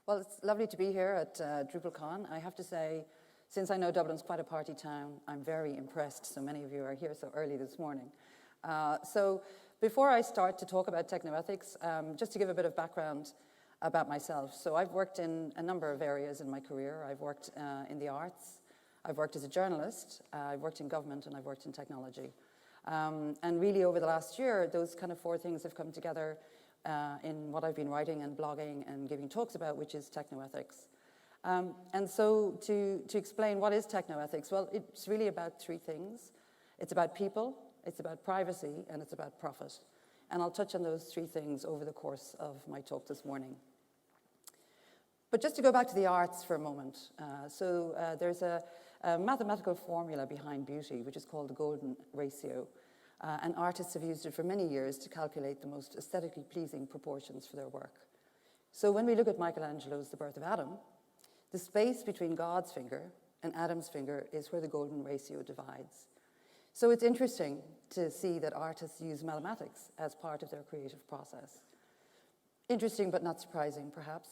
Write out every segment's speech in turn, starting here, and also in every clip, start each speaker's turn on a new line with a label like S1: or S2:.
S1: Well, it's lovely to be here at DrupalCon. I have to say, since I know Dublin's quite a party town, I'm very impressed so many of you are here so early this morning. So before I start to talk about TechnoEthics, just to give a bit of background about myself. So I've worked in a number of areas in my career. I've worked in the arts, I've worked as a journalist, I've worked in government, and I've worked in technology. And really over the last year, those kind of four things have come together in what I've been writing and blogging and giving talks about, which is technoethics. And so to explain what is technoethics, well, it's really about three things. It's about people, it's about privacy, and it's about profit. And I'll touch on those three things over the course of my talk this morning. But just to go back to the arts for a moment. There's a mathematical formula behind beauty, which is called the golden ratio. And artists have used it for many years to calculate the most aesthetically pleasing proportions for their work. So when we look at Michelangelo's The Birth of Adam, the space between God's finger and Adam's finger is where the golden ratio divides. So it's interesting to see that artists use mathematics as part of their creative process. Interesting but not surprising, perhaps.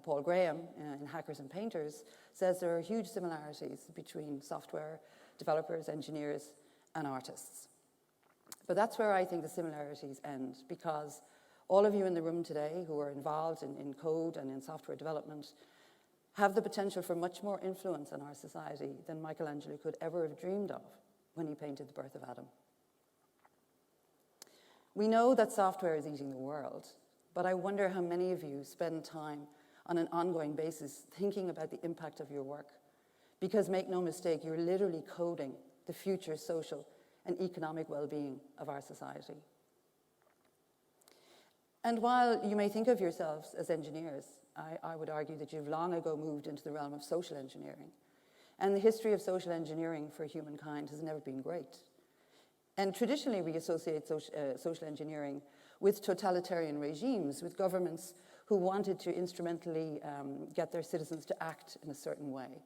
S1: Paul Graham in Hackers and Painters says there are huge similarities between software developers, engineers, and artists. But that's where I think the similarities end, because all of you in the room today who are involved in code and in software development have the potential for much more influence on our society than Michelangelo could ever have dreamed of when he painted The Birth of Adam. We know that software is eating the world, but I wonder how many of you spend time on an ongoing basis thinking about the impact of your work. Because make no mistake, you're literally coding the future social and economic well-being of our society. And while you may think of yourselves as engineers, I would argue that you've long ago moved into the realm of social engineering. And the history of social engineering for humankind has never been great. And traditionally, we associate social engineering with totalitarian regimes, with governments who wanted to instrumentally get their citizens to act in a certain way.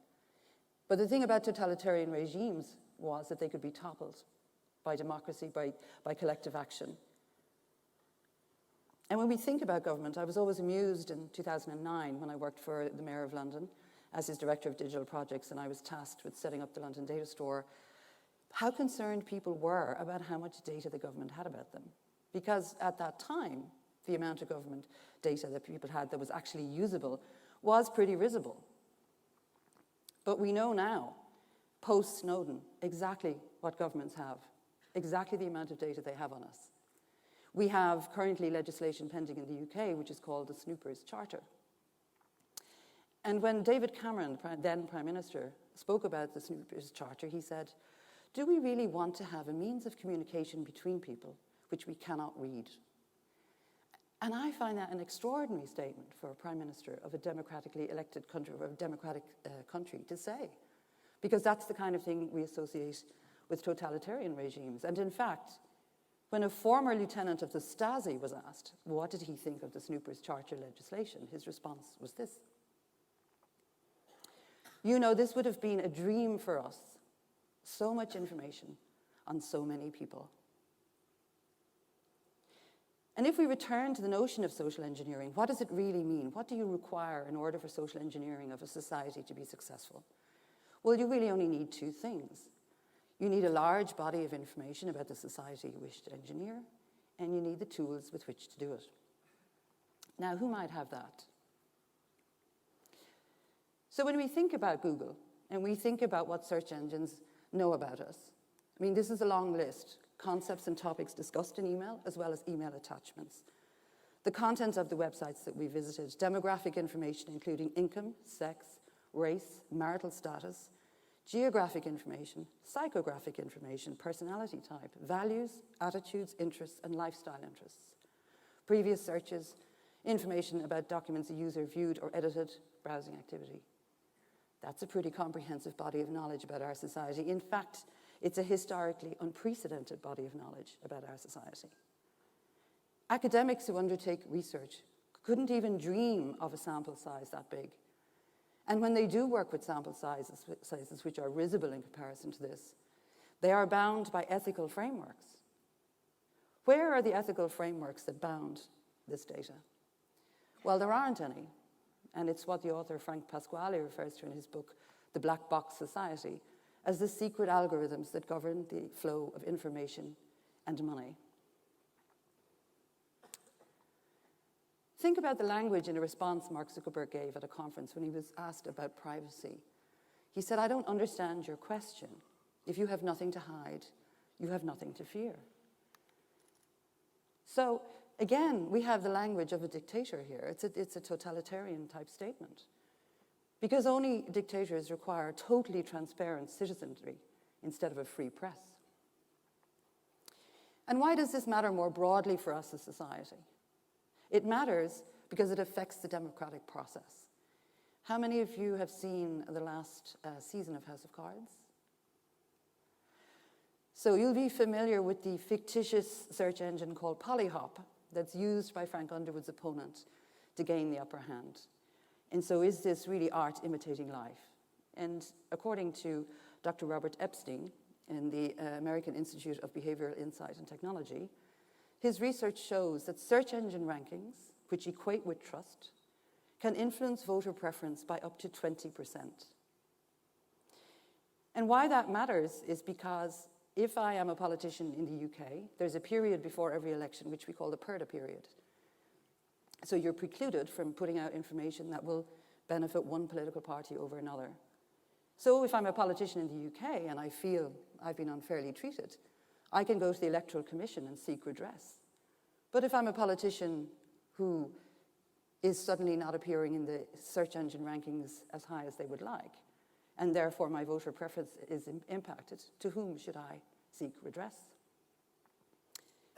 S1: But the thing about totalitarian regimes was that they could be toppled by democracy, by collective action. And when we think about government, I was always amused in 2009 when I worked for the Mayor of London as his Director of Digital Projects, and I was tasked with setting up the London Data Store, how concerned people were about how much data the government had about them. Because at that time, the amount of government data that people had that was actually usable was pretty risible. But we know now, post-Snowden, exactly what governments have, exactly the amount of data they have on us. We have currently legislation pending in the UK, which is called the Snoopers Charter. And when David Cameron, then Prime Minister, spoke about the Snoopers Charter, he said, "Do we really want to have a means of communication between people which we cannot read?" And I find that an extraordinary statement for a Prime Minister of a democratically elected country, or a democratic country to say, because that's the kind of thing we associate with totalitarian regimes. And in fact, when a former lieutenant of the Stasi was asked, what did he think of the Snoopers Charter legislation, his response was this: "You know, this would have been a dream for us. So much information on so many people." And if we return to the notion of social engineering, what does it really mean? What do you require in order for social engineering of a society to be successful? Well, you really only need two things. You need a large body of information about the society you wish to engineer, and you need the tools with which to do it. Now, who might have that? So when we think about Google, and we think about what search engines know about us, I mean, this is a long list. Concepts and topics discussed in email, as well as email attachments. The content of the websites that we visited, demographic information including income, sex, race, marital status, geographic information, psychographic information, personality type, values, attitudes, interests, and lifestyle interests. Previous searches, information about documents a user viewed or edited, browsing activity. That's a pretty comprehensive body of knowledge about our society. In fact, it's a historically unprecedented body of knowledge about our society. Academics who undertake research couldn't even dream of a sample size that big. And when they do work with sample sizes which are risible in comparison to this, they are bound by ethical frameworks. Where are the ethical frameworks that bound this data? Well, there aren't any. And it's what the author Frank Pasquale refers to in his book, The Black Box Society, as the secret algorithms that govern the flow of information and money. Think about the language in a response Mark Zuckerberg gave at a conference when he was asked about privacy. He said, "I don't understand your question. If you have nothing to hide, you have nothing to fear." So again, we have the language of a dictator here. It's a totalitarian type statement. Because only dictators require totally transparent citizenry instead of a free press. And why does this matter more broadly for us as society? It matters because it affects the democratic process. How many of you have seen the last season of House of Cards? So you'll be familiar with the fictitious search engine called Polyhop that's used by Frank Underwood's opponent to gain the upper hand. And so is this really art imitating life? And according to Dr. Robert Epstein in the American Institute of Behavioral Insight and Technology, his research shows that search engine rankings, which equate with trust, can influence voter preference by up to 20%. And why that matters is because if I am a politician in the UK, there's a period before every election which we call the PERDA period. So you're precluded from putting out information that will benefit one political party over another. So if I'm a politician in the UK and I feel I've been unfairly treated, I can go to the Electoral Commission and seek redress. But if I'm a politician who is suddenly not appearing in the search engine rankings as high as they would like, and therefore my voter preference is impacted, to whom should I seek redress?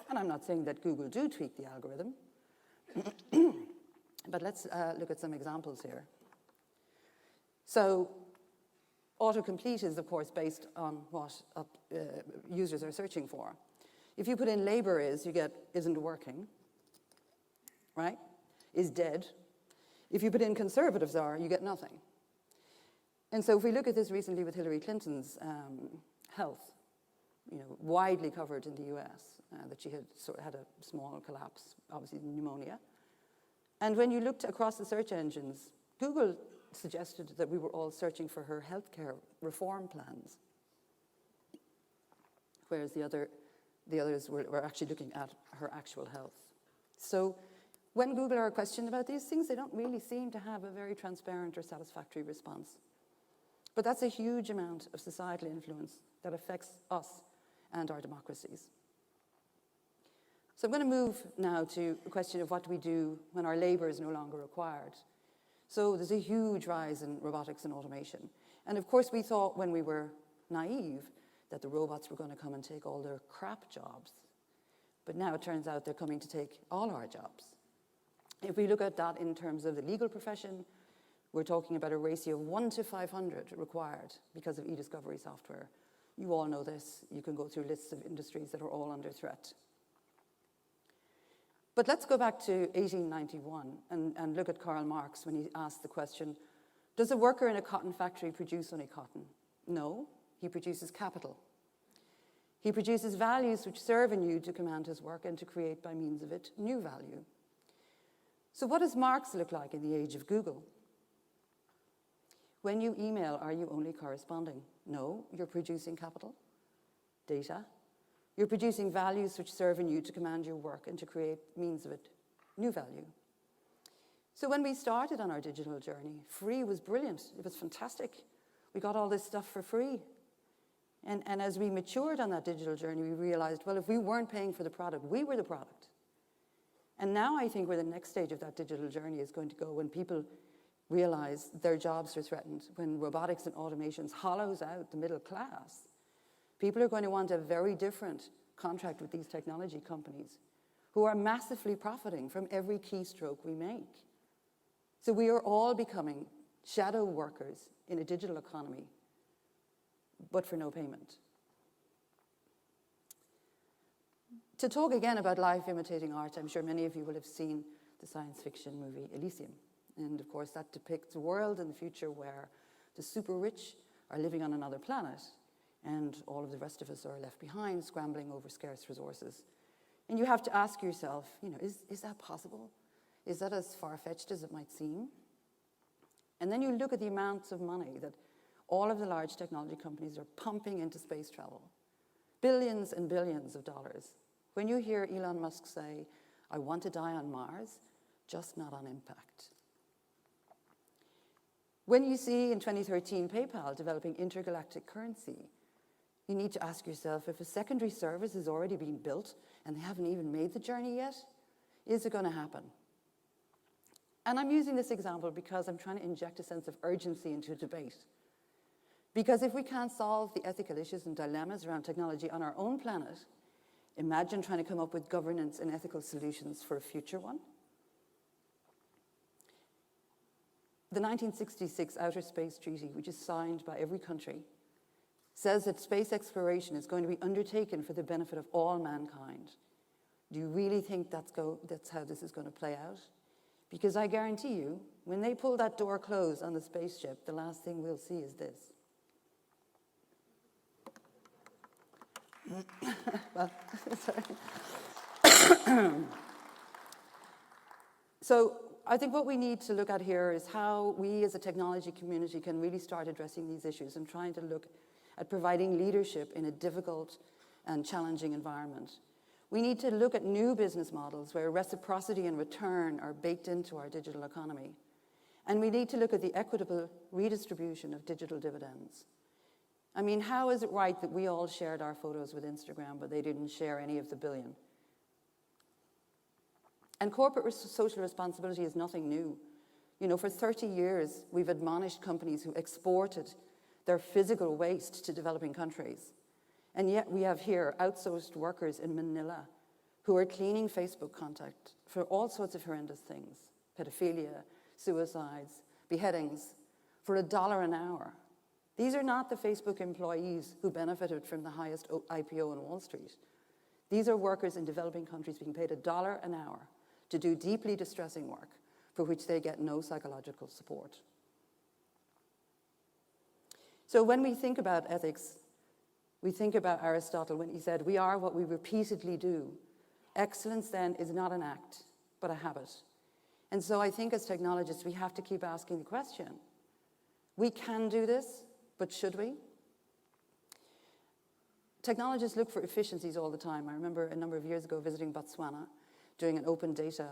S1: And I'm not saying that Google do tweak the algorithm, but let's look at some examples here. So autocomplete is, of course, based on what users are searching for. If you put in labor is, you get isn't working, right? Is dead. If you put in conservatives are, you get nothing. And so if we look at this recently with Hillary Clinton's health, widely covered in the US, that she had a small collapse, obviously pneumonia. And when you looked across the search engines, Google suggested that we were all searching for her healthcare reform plans, whereas the others were actually looking at her actual health. So when Google are questioned about these things, they don't really seem to have a very transparent or satisfactory response. But that's a huge amount of societal influence that affects us and our democracies. So I'm going to move now to the question of what do we do when our labor is no longer required. So there's a huge rise in robotics and automation. And of course, we thought when we were naive that the robots were going to come and take all their crap jobs. But now it turns out they're coming to take all our jobs. If we look at that in terms of the legal profession, we're talking about a ratio of 1 to 500 required because of e-discovery software. You all know this. You can go through lists of industries that are all under threat. But let's go back to 1891 and look at Karl Marx when he asked the question, does a worker in a cotton factory produce only cotton? No, he produces capital. He produces values which serve anew to command his work and to create by means of it new value. So what does Marx look like in the age of Google? When you email, are you only corresponding? No, you're producing capital, data. You're producing values which serve in you to command your work and to create means of it, new value. So when we started on our digital journey, free was brilliant. It was fantastic. We got all this stuff for free. And as we matured on that digital journey, we realized, well, if we weren't paying for the product, we were the product. And now I think where the next stage of that digital journey is going to go when people realize their jobs are threatened, when robotics and automations hollows out the middle class. People are going to want a very different contract with these technology companies who are massively profiting from every keystroke we make. So we are all becoming shadow workers in a digital economy, but for no payment. To talk again about life imitating art, I'm sure many of you will have seen the science fiction movie Elysium. And of course, that depicts a world in the future where the super rich are living on another planet and all of the rest of us are left behind, scrambling over scarce resources. And you have to ask yourself, is that possible? Is that as far-fetched as it might seem? And then you look at the amounts of money that all of the large technology companies are pumping into space travel. Billions and billions of dollars. When you hear Elon Musk say, I want to die on Mars, just not on impact. When you see in 2013 PayPal developing intergalactic currency, you need to ask yourself, if a secondary service is already being built and they haven't even made the journey yet, is it going to happen? And I'm using this example because I'm trying to inject a sense of urgency into a debate. Because if we can't solve the ethical issues and dilemmas around technology on our own planet, imagine trying to come up with governance and ethical solutions for a future one. The 1966 Outer Space Treaty, which is signed by every country, says that space exploration is going to be undertaken for the benefit of all mankind. Do you really think that's how this is going to play out? Because I guarantee you, when they pull that door closed on the spaceship, the last thing we'll see is this. Well, sorry. So I think what we need to look at here is how we as a technology community can really start addressing these issues and trying to look at providing leadership in a difficult and challenging environment. We need to look at new business models where reciprocity and return are baked into our digital economy. And we need to look at the equitable redistribution of digital dividends. I mean, how is it right that we all shared our photos with Instagram, but they didn't share any of the billion? And corporate social responsibility is nothing new. You know, for 30 years, we've admonished companies who exported their physical waste to developing countries. And yet we have here outsourced workers in Manila who are cleaning Facebook content for all sorts of horrendous things, pedophilia, suicides, beheadings, for $1 an hour. These are not the Facebook employees who benefited from the highest IPO on Wall Street. These are workers in developing countries being paid $1 an hour to do deeply distressing work for which they get no psychological support. So when we think about ethics, we think about Aristotle when he said, we are what we repeatedly do. Excellence then is not an act, but a habit. And so I think as technologists, we have to keep asking the question, we can do this, but should we? Technologists look for efficiencies all the time. I remember a number of years ago visiting Botswana, doing an open data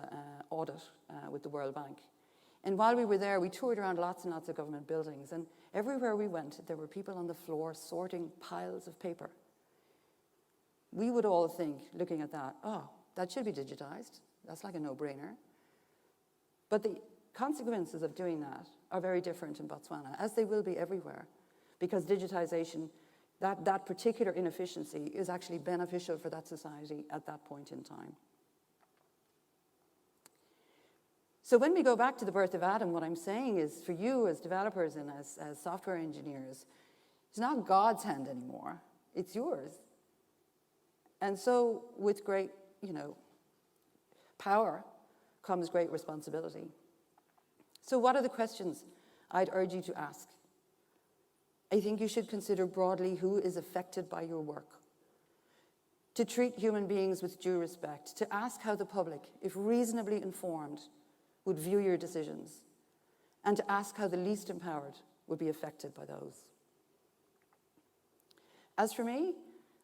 S1: audit with the World Bank. And while we were there, we toured around lots and lots of government buildings. And everywhere we went, there were people on the floor sorting piles of paper. We would all think, looking at that, oh, that should be digitized. That's like a no-brainer. But the consequences of doing that are very different in Botswana, as they will be everywhere, because digitization, that particular inefficiency is actually beneficial for that society at that point in time. So when we go back to the birth of Adam, what I'm saying is for you as developers and as software engineers, it's not God's hand anymore, it's yours. And so with great, power comes great responsibility. So what are the questions I'd urge you to ask? I think you should consider broadly who is affected by your work. To treat human beings with due respect, to ask how the public, if reasonably informed, would view your decisions, and to ask how the least empowered would be affected by those. As for me,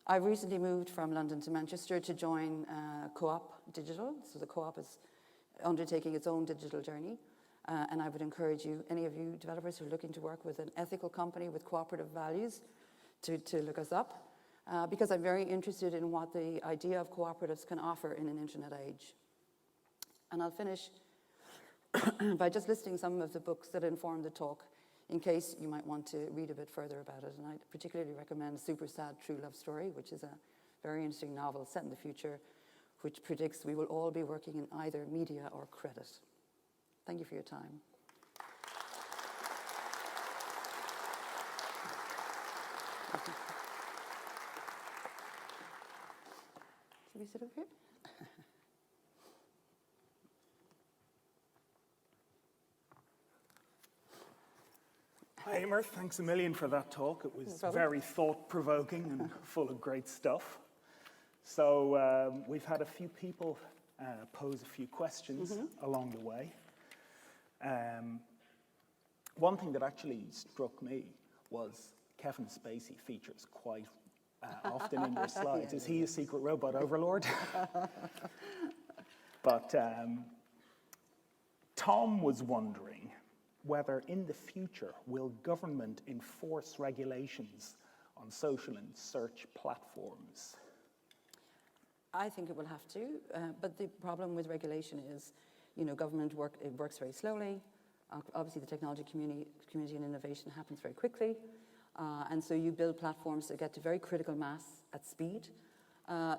S1: I've recently moved from London to Manchester to join Co-op Digital. So the Co-op is undertaking its own digital journey. And I would encourage you, any of you developers who are looking to work with an ethical company with cooperative values, to look us up, because I'm very interested in what the idea of cooperatives can offer in an internet age. And I'll finish by just listing some of the books that inform the talk, in case you might want to read a bit further about it. And I particularly recommend Super Sad True Love Story, which is a very interesting novel set in the future, which predicts we will all be working in either media or credit. Thank you for your time. Should we sit over here?
S2: Hi, Emer. Thanks a million for that talk. It was very thought-provoking and full of great stuff. So we've had a few people pose a few questions along the way. one thing that actually struck me was Kevin Spacey features quite often in your slides. Is he a secret robot overlord? But Tom was wondering whether in the future will government enforce regulations on social and search platforms?
S1: I think it will have to, but the problem with regulation is, government works very slowly. Obviously, the technology community and innovation happens very quickly. And so you build platforms that get to very critical mass at speed.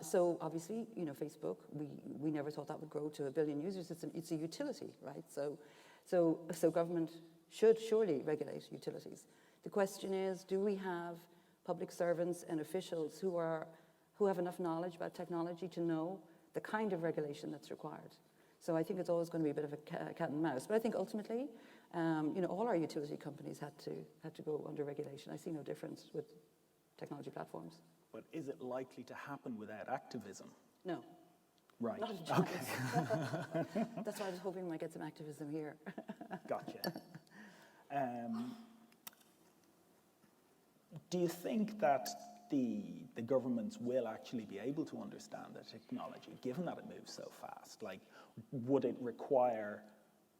S1: So obviously, Facebook, we never thought that would grow to 1 billion users. It's a utility, right? So government should surely regulate utilities. The question is, do we have public servants and officials who have enough knowledge about technology to know the kind of regulation that's required? So I think it's always going to be a bit of a cat and mouse. But I think ultimately, all our utility companies had to go under regulation. I see no difference with technology platforms.
S2: But is it likely to happen without activism?
S1: No.
S2: Right.
S1: Not a chance.
S2: Okay.
S1: That's why I was hoping we might get some activism here.
S2: Gotcha. Do you think that the governments will actually be able to understand the technology, given that it moves so fast? Like, would it require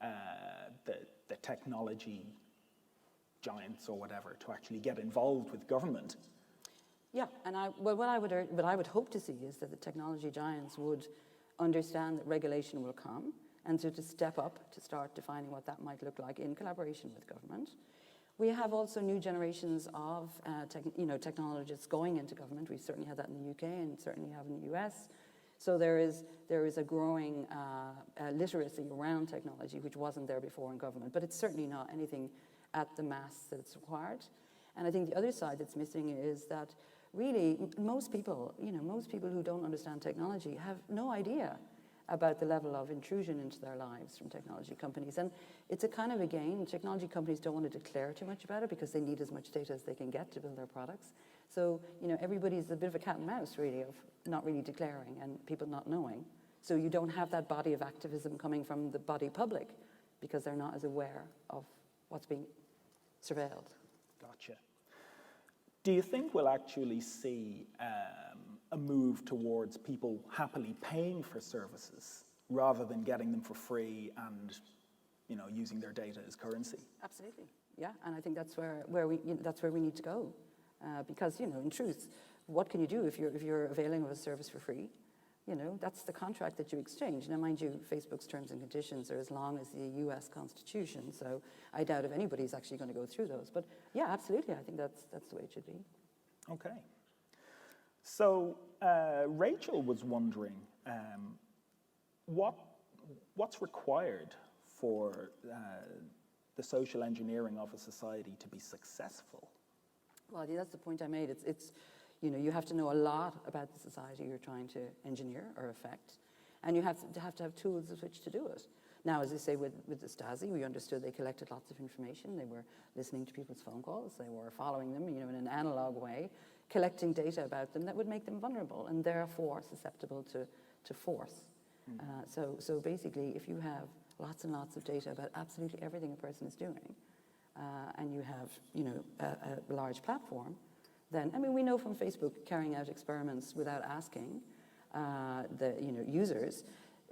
S2: the technology giants or whatever to actually get involved with government?
S1: Yeah, and what I would hope to see is that the technology giants would understand that regulation will come, and so to step up to start defining what that might look like in collaboration with government. We have also new generations of technologists going into government. We've certainly had that in the UK and certainly have in the US. So there is a growing literacy around technology, which wasn't there before in government, but it's certainly not anything at the mass that it's required. And I think the other side that's missing is that really most people who don't understand technology have no idea about the level of intrusion into their lives from technology companies. And it's a kind of a game. Technology companies don't want to declare too much about it because they need as much data as they can get to build their products. So, everybody's a bit of a cat and mouse, really, of not really declaring and people not knowing. So you don't have that body of activism coming from the body public because they're not as aware of what's being surveilled.
S2: Gotcha. Do you think we'll actually see a move towards people happily paying for services rather than getting them for free and, using their data as currency?
S1: Absolutely, yeah, and I think that's where we need to go, because in truth, what can you do if you're availing of a service for free? That's the contract that you exchange. Now, mind you, Facebook's terms and conditions are as long as the U.S. Constitution, so I doubt if anybody's actually going to go through those. But yeah, absolutely, I think that's the way it should be.
S2: Okay. So Rachel was wondering what's required for the social engineering of a society to be successful?
S1: Well, yeah, that's the point I made. It's you have to know a lot about the society you're trying to engineer or affect, and you have to have tools with which to do it. Now, as I say, with the Stasi, we understood they collected lots of information. They were listening to people's phone calls. They were following them, in an analog way, collecting data about them that would make them vulnerable and therefore susceptible to force. So basically, if you have lots and lots of data about absolutely everything a person is doing, and you have, a large platform, then, we know from Facebook carrying out experiments without asking the users,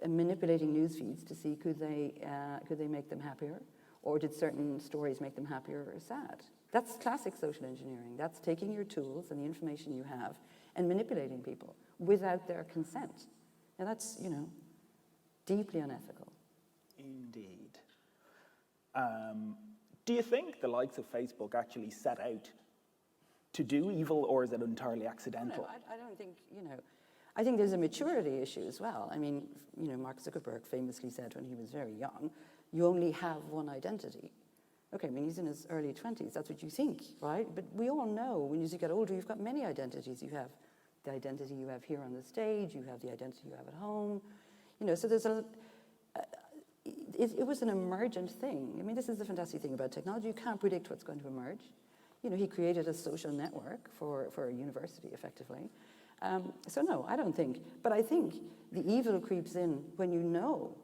S1: manipulating news feeds to see could they make them happier, or did certain stories make them happier or sad. That's classic social engineering. That's taking your tools and the information you have and manipulating people without their consent. Now that's, deeply unethical.
S2: Indeed. Do you think the likes of Facebook actually set out to do evil, or is it entirely accidental?
S1: No, I don't think, I think there's a maturity issue as well. Mark Zuckerberg famously said when he was very young, you only have one identity. Okay, he's in his early 20s, that's what you think, right? But we all know when you get older, you've got many identities. You have the identity you have here on the stage, you have the identity you have at home. So there's it was an emergent thing. This is the fantastic thing about technology. You can't predict what's going to emerge. He created a social network for a university, effectively. So no, I don't think. But I think the evil creeps in when you know,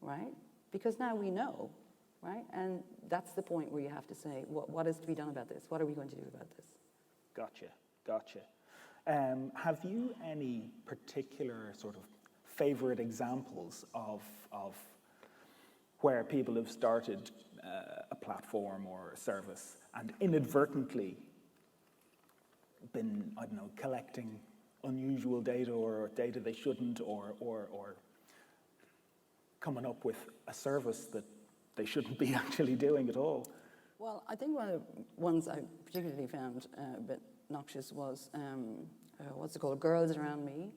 S1: right? Because now we know, right? And that's the point where you have to say, what is to be done about this? What are we going to do about this?
S2: Gotcha. Have you any particular sort of favorite examples of where people have started a platform or a service and inadvertently been, I don't know, collecting unusual data or data they shouldn't, or coming up with a service that they shouldn't be actually doing at all?
S1: Well, I think one of the ones I particularly found a bit noxious was, what's it called, Girls Around Me.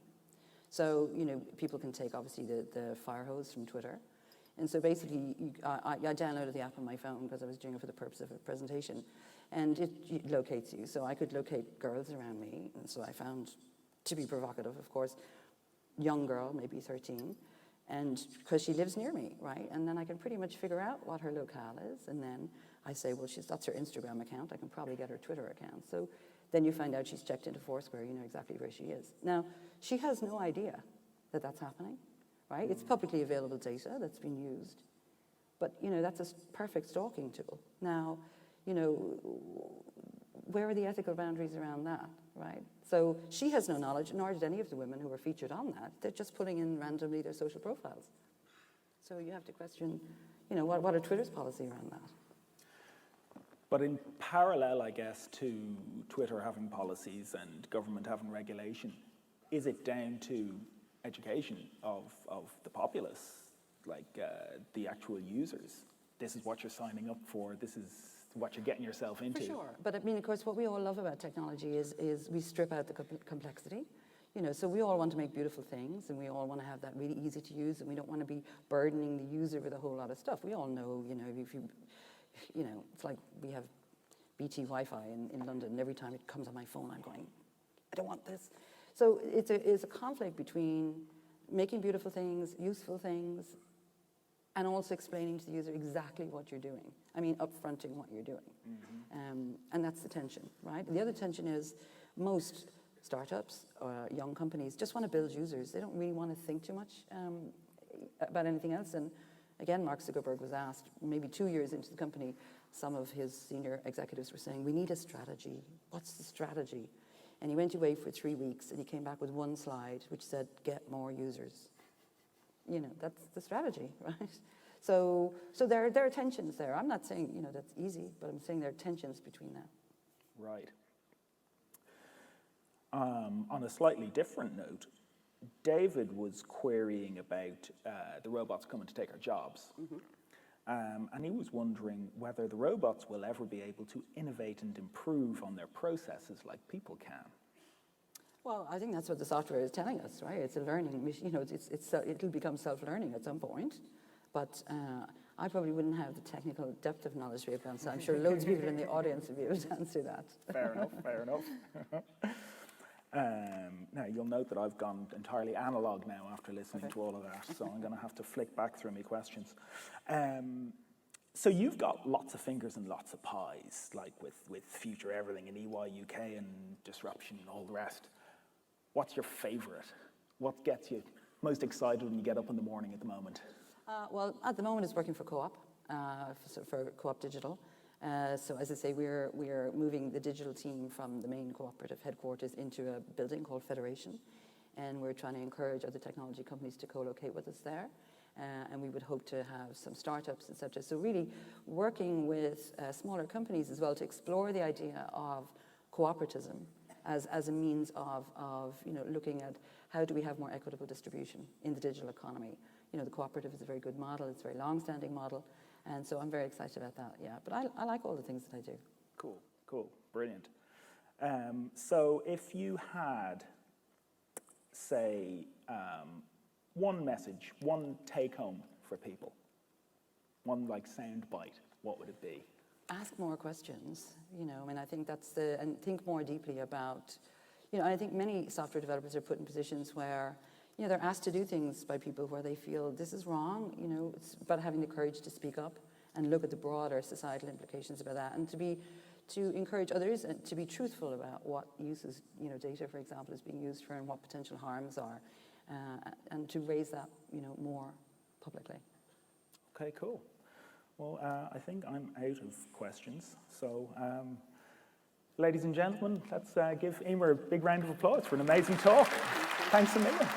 S1: So, people can take, obviously, the fire hose from Twitter. And so basically, I downloaded the app on my phone because I was doing it for the purpose of a presentation. And it locates you. So I could locate girls around me. And so I found, to be provocative, of course, young girl, maybe 13. And because she lives near me, right? And then I can pretty much figure out what her locale is. And then I say, well, that's her Instagram account. I can probably get her Twitter account. So then you find out she's checked into Foursquare, you know exactly where she is. Now, she has no idea that that's happening, right? It's publicly available data that's been used. But, that's a perfect stalking tool. Now, where are the ethical boundaries around that, right? So she has no knowledge, nor did any of the women who were featured on that. They're just putting in randomly their social profiles. So you have to question, what are Twitter's policy around that?
S2: But in parallel, I guess, to Twitter having policies and government having regulation, is it down to education of the populace, like the actual users? This is what you're signing up for. This is what you're getting yourself into.
S1: For sure. But I mean, of course, what we all love about technology is we strip out the complexity. So we all want to make beautiful things, and we all want to have that really easy to use, and we don't want to be burdening the user with a whole lot of stuff. We all know, if you it's like we have BT Wi-Fi in London, and every time it comes on my phone, I'm going, I don't want this. So it's a conflict between making beautiful things, useful things, and also explaining to the user exactly what you're doing. I mean, upfronting what you're doing. Mm-hmm. And that's the tension, right? The other tension is most startups or young companies just want to build users. They don't really want to think too much about anything else. And again, Mark Zuckerberg was asked, maybe 2 years into the company, some of his senior executives were saying, we need a strategy. What's the strategy? And he went away for 3 weeks, and he came back with one slide, which said, get more users. That's the strategy, right? So there are tensions there. I'm not saying, that's easy, but I'm saying there are tensions between that.
S2: Right. On a slightly different note, David was querying about the robots coming to take our jobs. Mm-hmm. And he was wondering whether the robots will ever be able to innovate and improve on their processes like people can.
S1: Well, I think that's what the software is telling us, right? It's a learning machine. It'll become self-learning at some point. But I probably wouldn't have the technical depth of knowledge to be able to answer. I'm sure loads of people in the audience would be able to answer that.
S2: Fair enough. Now, you'll note that I've gone entirely analog now after listening to all of that, so I'm going to have to flick back through my questions. So you've got lots of fingers and lots of pies, like with Future Everything and EY UK and Disruption and all the rest. What's your favourite? What gets you most excited when you get up in the morning at the moment?
S1: Well, at the moment it's working for Co-op, for Co-op Digital. So as I say, we're moving the digital team from the main cooperative headquarters into a building called Federation. And we're trying to encourage other technology companies to co-locate with us there. And we would hope to have some startups, etc. So really working with smaller companies as well to explore the idea of cooperatism as a means of looking at how do we have more equitable distribution in the digital economy. The cooperative is a very good model. It's a very long-standing model. And so I'm very excited about that, yeah. But I like all the things that I do.
S2: Cool. Brilliant. So if you had, say, one message, one take-home for people, one sound bite, what would it be?
S1: Ask more questions. I think and think more deeply about, I think many software developers are put in positions where, they're asked to do things by people where they feel this is wrong. It's about having the courage to speak up and look at the broader societal implications about that, and to encourage others and to be truthful about what uses, data, for example, is being used for and what potential harms are, and to raise that, more publicly.
S2: Okay, cool. Well, I think I'm out of questions. So, ladies and gentlemen, let's give Emer a big round of applause for an amazing talk. Thanks a million.